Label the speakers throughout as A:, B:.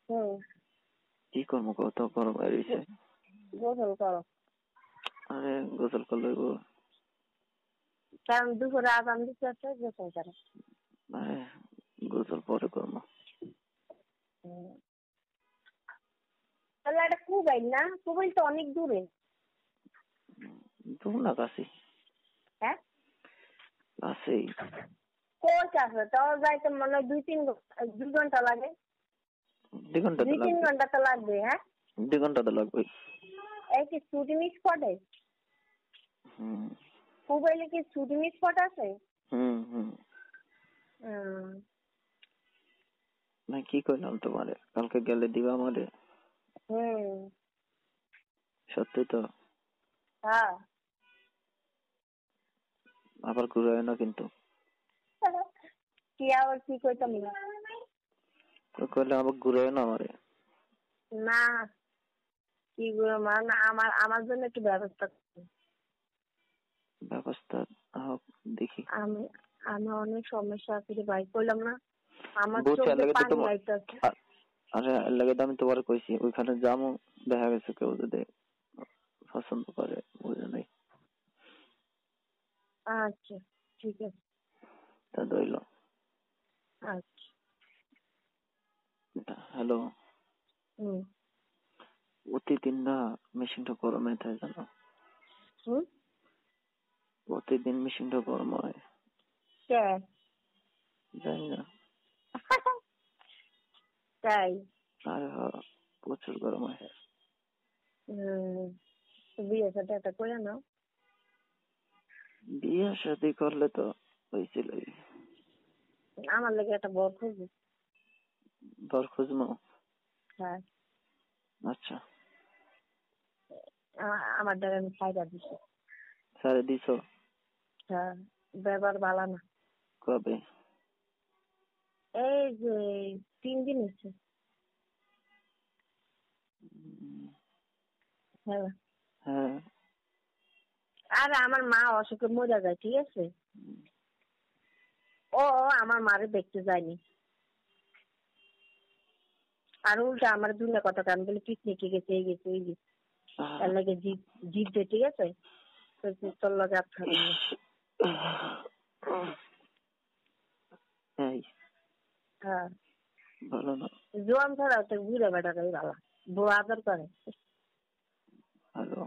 A: হুম।
B: কি করবো কত গরম বেরিয়েছে।
A: গোসল করো।
B: আরে গোসল করলে
A: কারণ দুপুরে আজান দিতে আছে, গোসল করো।
B: আরে গোসল পরে করবো।
A: হুম। তাহলে একটা কুবাইল না, কুবাইল তো অনেক দূরে।
B: দূর না কাছে,
A: হ্যাঁ,
B: কাছেই।
A: কোচ আছে, তাও যাইতে মনে হয় 2-3 ঘন্টা লাগে।
B: 2 ঘন্টা তো
A: 2-3
B: লাগবে।
A: ঘন্টা তো লাগবে। হ্যাঁ,
B: 2 ঘন্টা তো লাগবে।
A: এই কি শুটিং স্পটে?
B: হুম
A: কুবাইলে কি শুটিং স্পট আছে?
B: হুম হুম।
A: হুম।
B: না কি করলাম তোমারে, কালকে গেলে দিবা আমারে?
A: হুম।
B: সত্যি তো?
A: হ্যাঁ।
B: আবার ঘুরে না কিন্তু।
A: কি আবার কি কইতাম না?
B: করলে আবার ঘুরে না আমারে।
A: না, কি করে না, আমার আমার জন্য একটু ব্যবস্থা করুন।
B: ব্যবস্থা হোক, দেখি।
A: আমি আমি অনেক সমস্যা আছে রে ভাই, কইলাম না আমার
B: বুঝছি,
A: চোখ
B: এর
A: দিয়ে
B: লাগে তো
A: পানি
B: তোমার
A: আইতাছে।
B: আরে এর লাগে তো আমি তোমার কইছি ওইখানে যাবো, দেখা গেছে কেউ যদি পছন্দ করে, বুঝে নাই।
A: আচ্ছা, ঠিক আছে।
B: তা দইল।
A: আচ্ছা।
B: হ্যালো।
A: হুম।
B: প্রতিদিন না মেশিনটা গরম হয়ে থাকে জানো?
A: হুম।
B: প্রতিদিন মেশিনটা গরম হয়।
A: কে?
B: জানি না।
A: তাই?
B: আরে প্রচুর গরম হয়।
A: হুম। বিয়ে সাথে একটা করে নাও।
B: বিয়ে শাদী করলে তো হয়েছিল।
A: আমার লাগে একটা বর খুঁজবে।
B: বর খুঁজবো?
A: হ্যাঁ।
B: আচ্ছা।
A: আমার দ্বারা আমি ফায়দা দিছি।
B: সারে দিছো?
A: হ্যাঁ, ব্যবহার ভালো না।
B: কবে?
A: এই যে 3 দিন হচ্ছে। হ্যাঁ।
B: হ্যাঁ।
A: আর আমার মা অসুখে মরে যায়, ঠিক আছে? ও আমার মারে দেখতে যায়নি। আর উল্টা আমার দুনিয়া কথা কান বলে পিকনিকে গেছে, এই গেছে, এই গেছে। তার লাগে জিপ দে, ঠিক আছে? তোর লগে আর থাকুন না।
B: এই
A: হ্যাঁ।
B: ভালো না।
A: জোয়ান ছাড়া তো ঘুরে বেড়াটাই ভালো। বউ আদর করে।
B: ভালো।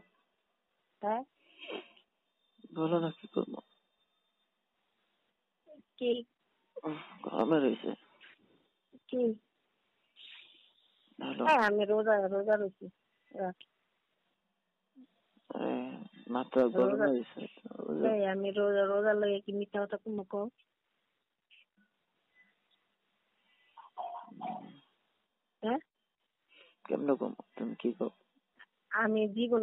A: হ্যাঁ।
B: ভালো না, কি করবো?
A: কি?
B: গরমে রয়েছে।
A: কি?
B: ভালো।
A: হ্যাঁ, আমি রোজা রোজা রয়েছি।
B: মাত্র
A: রোজা।
B: গরমে রয়েছে।
A: এই আমি রোজা রোজা লাগে কি মিথ্যা কথা কম কও? হ্যাঁ।
B: কেমন কম, তুমি কি কর?
A: আমি জীবন